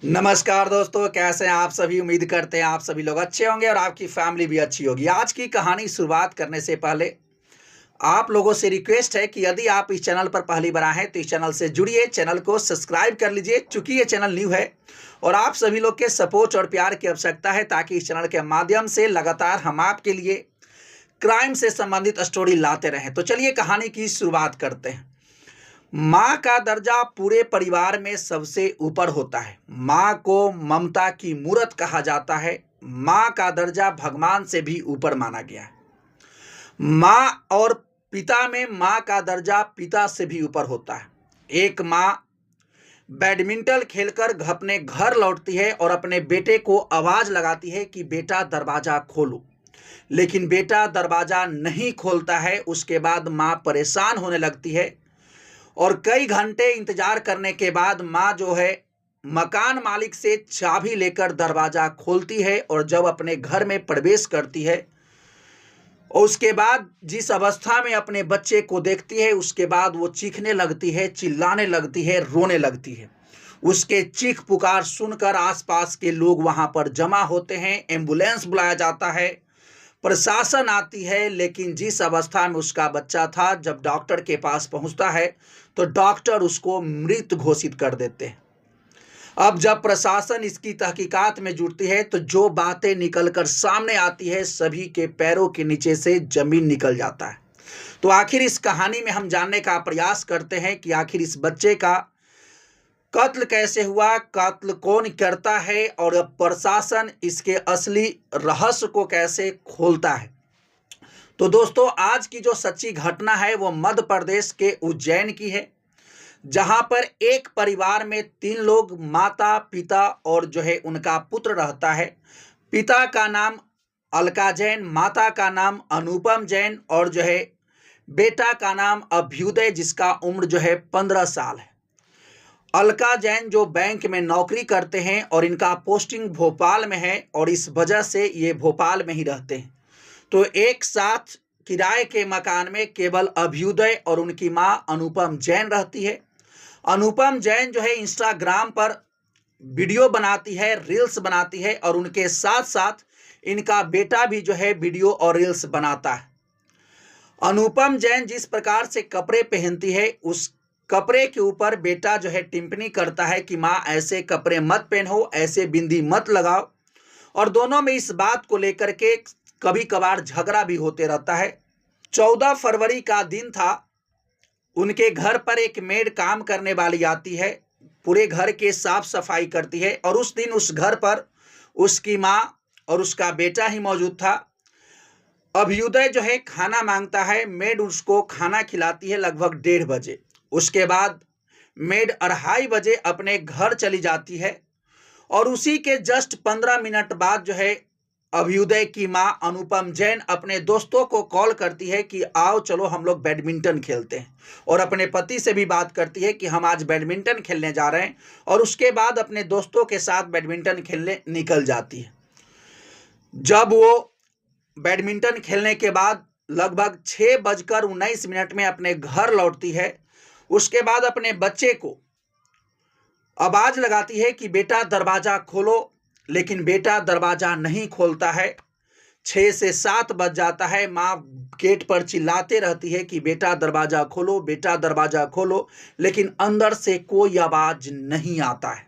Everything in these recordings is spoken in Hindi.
नमस्कार दोस्तों, कैसे हैं आप सभी। उम्मीद करते हैं आप सभी लोग अच्छे होंगे और आपकी फैमिली भी अच्छी होगी। आज की कहानी शुरुआत करने से पहले आप लोगों से रिक्वेस्ट है कि यदि आप इस चैनल पर पहली बार आए हैं तो इस चैनल से जुड़िए, चैनल को सब्सक्राइब कर लीजिए चूंकि ये चैनल न्यू है और आप सभी लोग के सपोर्ट और प्यार की आवश्यकता है ताकि इस चैनल के माध्यम से लगातार हम आपके लिए क्राइम से संबंधित स्टोरी लाते रहें। तो चलिए कहानी की शुरुआत करते हैं। माँ का दर्जा पूरे परिवार में सबसे ऊपर होता है। माँ को ममता की मूरत कहा जाता है। माँ का दर्जा भगवान से भी ऊपर माना गया है। माँ और पिता में माँ का दर्जा पिता से भी ऊपर होता है। एक माँ बैडमिंटन खेलकर अपने घर लौटती है और अपने बेटे को आवाज लगाती है कि बेटा दरवाजा खोलो, लेकिन बेटा दरवाजा नहीं खोलता है। उसके बाद माँ परेशान होने लगती है और कई घंटे इंतजार करने के बाद माँ जो है मकान मालिक से चाबी लेकर दरवाजा खोलती है और जब अपने घर में प्रवेश करती है और उसके बाद जिस अवस्था में अपने बच्चे को देखती है उसके बाद वो चीखने लगती है, चिल्लाने लगती है, रोने लगती है। उसके चीख पुकार सुनकर आसपास के लोग वहां पर जमा होते हैं। एम्बुलेंस बुलाया जाता है, प्रशासन आती है, लेकिन जिस अवस्था में उसका बच्चा था जब डॉक्टर के पास पहुंचता है तो डॉक्टर उसको मृत घोषित कर देते हैं। अब जब प्रशासन इसकी तहकीकात में जुटती है तो जो बातें निकलकर सामने आती है सभी के पैरों के नीचे से जमीन निकल जाता है। तो आखिर इस कहानी में हम जानने का प्रयास करते हैं कि आखिर इस बच्चे का कत्ल कैसे हुआ, कत्ल कौन करता है और अब प्रशासन इसके असली रहस्य को कैसे खोलता है। तो दोस्तों, आज की जो सच्ची घटना है वो मध्य प्रदेश के उज्जैन की है, जहां पर एक परिवार में 3 लोग, माता, पिता और जो है उनका पुत्र रहता है। पिता का नाम अलका जैन, माता का नाम अनुपम जैन और जो है बेटा का नाम अभ्युदय, जिसका उम्र जो है 15 साल है। अलका जैन जो बैंक में नौकरी करते हैं और इनका पोस्टिंग भोपाल में है और इस वजह से ये भोपाल में ही रहते हैं। तो एक साथ किराए के मकान में केवल अभ्युदय और उनकी मां अनुपम जैन रहती है। अनुपम जैन जो है इंस्टाग्राम पर वीडियो बनाती है, रील्स बनाती है और उनके साथ साथ इनका बेटा भी जो है वीडियो और रील्स बनाता है। अनुपम जैन जिस प्रकार से कपड़े पहनती है उस कपड़े के ऊपर बेटा जो है टिप्पणी करता है कि माँ ऐसे कपड़े मत पहनो, ऐसे बिंदी मत लगाओ, और दोनों में इस बात को लेकर के कभी कभार झगड़ा भी होते रहता है। 14 फरवरी का दिन था। उनके घर पर एक मेड काम करने वाली आती है, पूरे घर के साफ सफाई करती है और उस दिन उस घर पर उसकी माँ और उसका बेटा ही मौजूद था। अभ्युदय जो है खाना मांगता है, मेड उसको खाना खिलाती है लगभग 1:30 बजे। उसके बाद मेड 2:30 बजे अपने घर चली जाती है और उसी के जस्ट 15 मिनट बाद जो है अभ्युदय की मां अनुपम जैन अपने दोस्तों को कॉल करती है कि आओ चलो हम लोग बैडमिंटन खेलते हैं, और अपने पति से भी बात करती है कि हम आज बैडमिंटन खेलने जा रहे हैं, और उसके बाद अपने दोस्तों के साथ बैडमिंटन खेलने निकल जाती है। जब वो बैडमिंटन खेलने के बाद लगभग 6:19 में अपने घर लौटती है, उसके बाद अपने बच्चे को आवाज लगाती है कि बेटा दरवाजा खोलो, लेकिन बेटा दरवाजा नहीं खोलता है। 6 से 7 बज जाता है। माँ गेट पर चिल्लाते रहती है कि बेटा दरवाजा खोलो, बेटा दरवाजा खोलो, लेकिन अंदर से कोई आवाज नहीं आता है।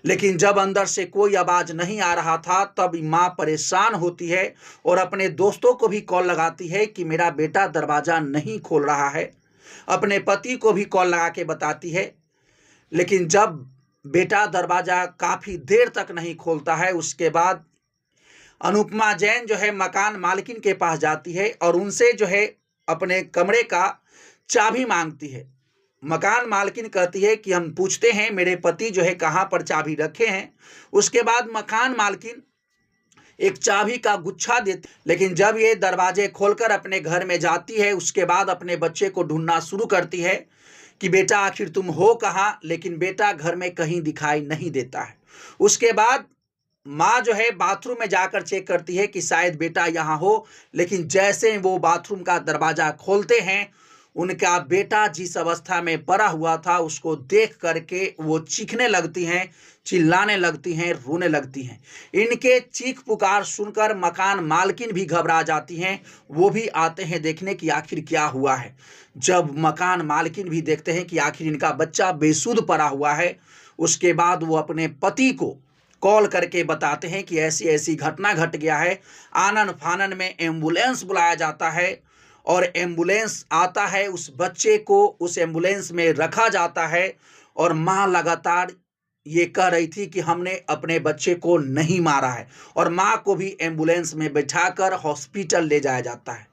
लेकिन जब अंदर से कोई आवाज नहीं आ रहा था तब माँ परेशान होती है और अपने दोस्तों को भी कॉल लगाती है कि मेरा बेटा दरवाजा नहीं खोल रहा है। अपने पति को भी कॉल लगा के बताती है, लेकिन जब बेटा दरवाजा काफी देर तक नहीं खोलता है उसके बाद अनुपमा जैन जो है मकान मालकिन के पास जाती है और उनसे जो है अपने कमरे का चाबी मांगती है। मकान मालकिन कहती है कि हम पूछते हैं मेरे पति जो है कहाँ पर चाबी रखे हैं। उसके बाद मकान मालकिन एक चाबी का गुच्छा देती, लेकिन जब ये दरवाजे खोलकर अपने घर में जाती है उसके बाद अपने बच्चे को ढूंढना शुरू करती है कि बेटा आखिर तुम हो कहाँ, लेकिन बेटा घर में कहीं दिखाई नहीं देता है। उसके बाद माँ जो है बाथरूम में जाकर चेक करती है कि शायद बेटा यहाँ हो, लेकिन जैसे वो बाथरूम का दरवाजा खोलते हैं उनका बेटा जिस अवस्था में पड़ा हुआ था उसको देख करके वो चीखने लगती हैं, चिल्लाने लगती हैं, रोने लगती हैं। इनके चीख पुकार सुनकर मकान मालकिन भी घबरा जाती हैं। वो भी आते हैं देखने कि आखिर क्या हुआ है। जब मकान मालकिन भी देखते हैं कि आखिर इनका बच्चा बेसुध पड़ा हुआ है, उसके बाद वो अपने पति को कॉल करके बताते हैं कि ऐसी ऐसी घटना घट गया है। आनन फानन में एम्बुलेंस बुलाया जाता है और एम्बुलेंस आता है, उस बच्चे को उस एम्बुलेंस में रखा जाता है और माँ लगातार ये कह रही थी कि हमने अपने बच्चे को नहीं मारा है, और माँ को भी एम्बुलेंस में बैठाकर हॉस्पिटल ले जाया जाता है।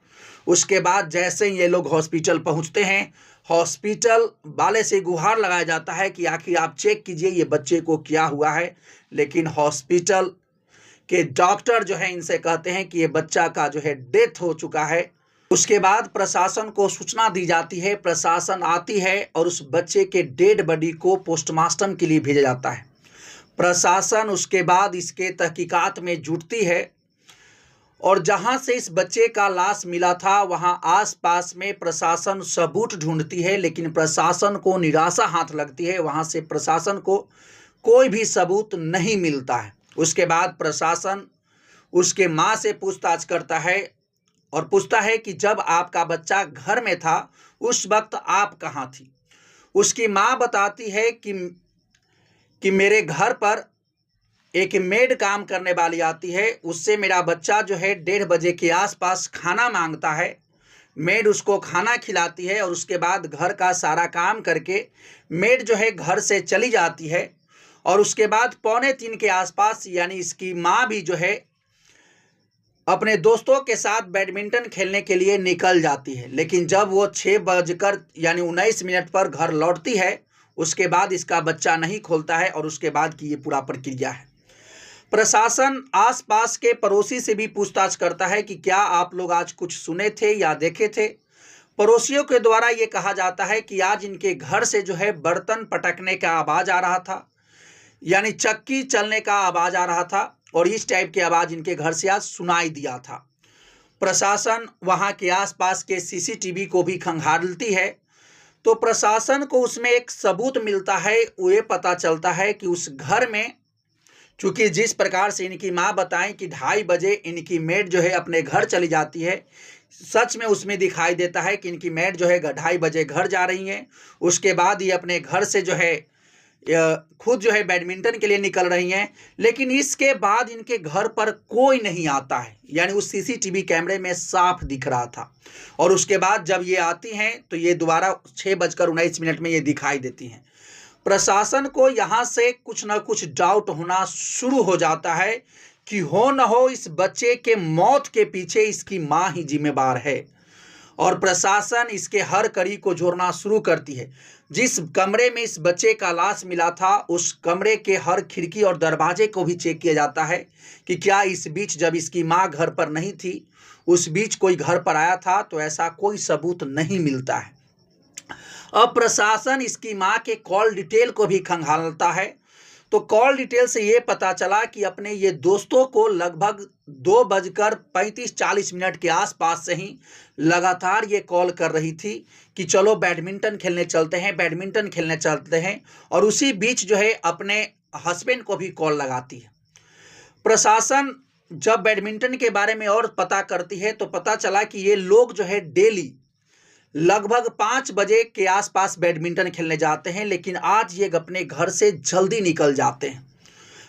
उसके बाद जैसे ही ये लोग हॉस्पिटल पहुंचते हैं, हॉस्पिटल वाले से गुहार लगाया जाता है कि आखिर आप चेक कीजिए ये बच्चे को क्या हुआ है। लेकिन हॉस्पिटल के डॉक्टर जो है इनसे कहते हैं कि ये बच्चा का जो है डेथ हो चुका है। उसके बाद प्रशासन को सूचना दी जाती है, प्रशासन आती है और उस बच्चे के डेड बॉडी को पोस्टमार्टम के लिए भेजा जाता है। प्रशासन उसके बाद इसके तहकीकात में जुटती है और जहां से इस बच्चे का लाश मिला था वहां आसपास में प्रशासन सबूत ढूंढती है, लेकिन प्रशासन को निराशा हाथ लगती है। वहां से प्रशासन को कोई भी सबूत नहीं मिलता है। उसके बाद प्रशासन उसके माँ से पूछताछ करता है और पूछता है कि जब आपका बच्चा घर में था उस वक्त आप कहाँ थी। उसकी माँ बताती है कि मेरे घर पर एक मेड काम करने वाली आती है, उससे मेरा बच्चा जो है 1:30 बजे के आसपास खाना मांगता है। मेड उसको खाना खिलाती है और उसके बाद घर का सारा काम करके मेड जो है घर से चली जाती है। और उसके बाद 2:45 के आसपास यानी इसकी माँ भी जो है अपने दोस्तों के साथ बैडमिंटन खेलने के लिए निकल जाती है। लेकिन जब वो 6:19 पर घर लौटती है, उसके बाद इसका बच्चा नहीं खोलता है और उसके बाद की ये पूरा प्रक्रिया है। प्रशासन आसपास के पड़ोसी से भी पूछताछ करता है कि क्या आप लोग आज कुछ सुने थे या देखे थे। पड़ोसियों के द्वारा ये कहा जाता है कि आज इनके घर से जो है बर्तन पटकने का आवाज़ आ रहा था, यानी चक्की चलने का आवाज़ आ रहा था और इस टाइप की आवाज़ इनके घर से आज सुनाई दिया था। प्रशासन वहाँ के आसपास के सीसीटीवी को भी खंगालती है, तो प्रशासन को उसमें एक सबूत मिलता है। वो ये पता चलता है कि उस घर में, चूँकि जिस प्रकार से इनकी माँ बताएं कि 2:30 बजे इनकी मेड जो है अपने घर चली जाती है, सच में उसमें दिखाई देता है कि इनकी मेड जो है 2:30 बजे घर जा रही हैं। उसके बाद ये अपने घर से जो है खुद जो है बैडमिंटन के लिए निकल रही हैं। लेकिन इसके बाद इनके घर पर कोई नहीं आता है, यानी उस सीसीटीवी कैमरे में साफ दिख रहा था। और उसके बाद जब ये आती हैं तो ये दोबारा 6:19 में ये दिखाई देती हैं। प्रशासन को यहाँ से कुछ ना कुछ डाउट होना शुरू हो जाता है कि हो न हो इस बच्चे के मौत के पीछे इसकी माँ ही जिम्मेदार है। और प्रशासन इसके हर कड़ी को जोड़ना शुरू करती है। जिस कमरे में इस बच्चे का लाश मिला था उस कमरे के हर खिड़की और दरवाजे को भी चेक किया जाता है कि क्या इस बीच जब इसकी माँ घर पर नहीं थी उस बीच कोई घर पर आया था, तो ऐसा कोई सबूत नहीं मिलता है। अब प्रशासन इसकी माँ के कॉल डिटेल को भी खंगालता है, तो कॉल डिटेल से ये पता चला कि अपने ये दोस्तों को लगभग 2:35-40 के आसपास से ही लगातार ये कॉल कर रही थी कि चलो बैडमिंटन खेलने चलते हैं, बैडमिंटन खेलने चलते हैं। और उसी बीच जो है अपने हस्बैंड को भी कॉल लगाती है। प्रशासन जब बैडमिंटन के बारे में और पता करती है तो पता चला कि ये लोग जो है डेली लगभग 5 बजे के आसपास बैडमिंटन खेलने जाते हैं, लेकिन आज ये अपने घर से जल्दी निकल जाते हैं।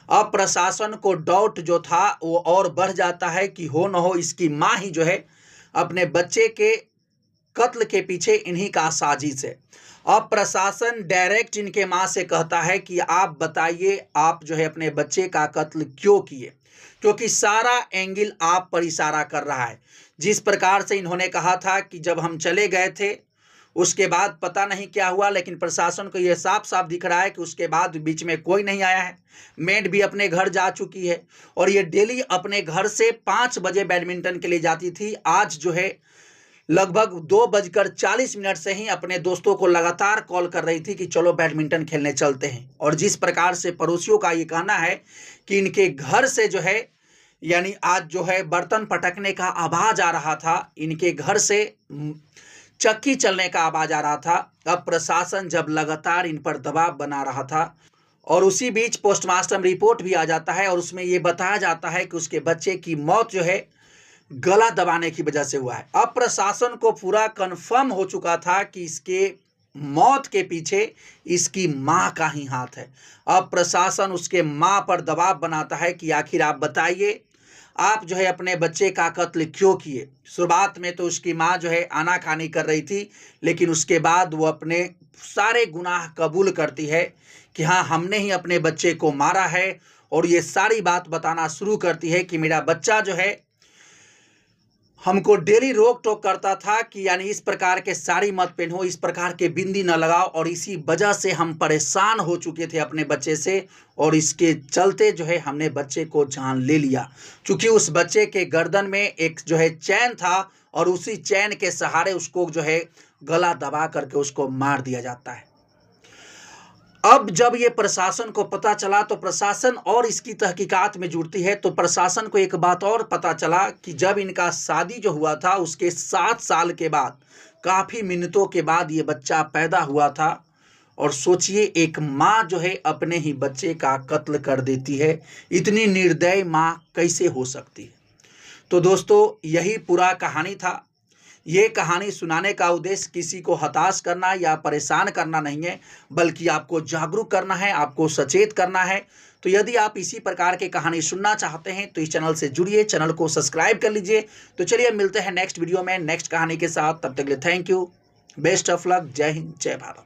अब प्रशासन को डाउट जो था वो और बढ़ जाता है कि हो न हो इसकी माँ ही जो है अपने बच्चे के कत्ल के पीछे इन्हीं का साजिश है। अब प्रशासन डायरेक्ट इनके माँ से कहता है कि आप बताइए आप जो है अपने बच्चे का कत्ल क्यों किए, क्योंकि सारा एंगल आप पर इशारा कर रहा है। जिस प्रकार से इन्होंने कहा था कि जब हम चले गए थे उसके बाद पता नहीं क्या हुआ, लेकिन प्रशासन को यह साफ साफ दिख रहा है कि उसके बाद बीच में कोई नहीं आया है। मेड भी अपने घर जा चुकी है और ये डेली अपने घर से 5 बजे बैडमिंटन के लिए जाती थी। आज जो है लगभग 2:40 से ही अपने दोस्तों को लगातार कॉल कर रही थी कि चलो बैडमिंटन खेलने चलते हैं। और जिस प्रकार से पड़ोसियों का ये कहना है कि इनके घर से जो है यानी आज जो है बर्तन पटकने का आवाज़ आ रहा था, इनके घर से चक्की चलने का आवाज आ रहा था। अब प्रशासन जब लगातार इन पर दबाव बना रहा था और उसी बीच पोस्टमार्टम रिपोर्ट भी आ जाता है और उसमें ये बताया जाता है कि उसके बच्चे की मौत जो है गला दबाने की वजह से हुआ है। अब प्रशासन को पूरा कंफर्म हो चुका था कि इसके मौत के पीछे इसकी मां का ही हाथ है। अब प्रशासन उसके मां पर दबाव बनाता है कि आखिर आप बताइए, आप जो है अपने बच्चे का कत्ल क्यों किए। शुरुआत में तो उसकी मां जो है आनाकानी कर रही थी, लेकिन उसके बाद वो अपने सारे गुनाह कबूल करती है कि हाँ, हमने ही अपने बच्चे को मारा है, और ये सारी बात बताना शुरू करती है कि मेरा बच्चा जो है हमको डेली रोक टोक करता था कि यानी इस प्रकार के साड़ी मत पहनो, इस प्रकार के बिंदी न लगाओ, और इसी वजह से हम परेशान हो चुके थे अपने बच्चे से, और इसके चलते जो है हमने बच्चे को जान ले लिया। क्योंकि उस बच्चे के गर्दन में एक जो है चैन था और उसी चैन के सहारे उसको जो है गला दबा करके उसको मार दिया जाता है। अब जब ये प्रशासन को पता चला तो प्रशासन और इसकी तहकीकात में जुड़ती है। तो प्रशासन को एक बात और पता चला कि जब इनका शादी जो हुआ था उसके 7 साल के बाद, काफ़ी मिन्नतों के बाद ये बच्चा पैदा हुआ था। और सोचिए, एक माँ जो है अपने ही बच्चे का कत्ल कर देती है। इतनी निर्दयी माँ कैसे हो सकती है। तो दोस्तों, यही पूरा कहानी था। ये कहानी सुनाने का उद्देश्य किसी को हताश करना या परेशान करना नहीं है, बल्कि आपको जागरूक करना है, आपको सचेत करना है। तो यदि आप इसी प्रकार की कहानी सुनना चाहते हैं तो इस चैनल से जुड़िए, चैनल को सब्सक्राइब कर लीजिए। तो चलिए मिलते हैं नेक्स्ट वीडियो में नेक्स्ट कहानी के साथ। तब तक के लिए thank you, best of luck, जय हिंद, जय भारत।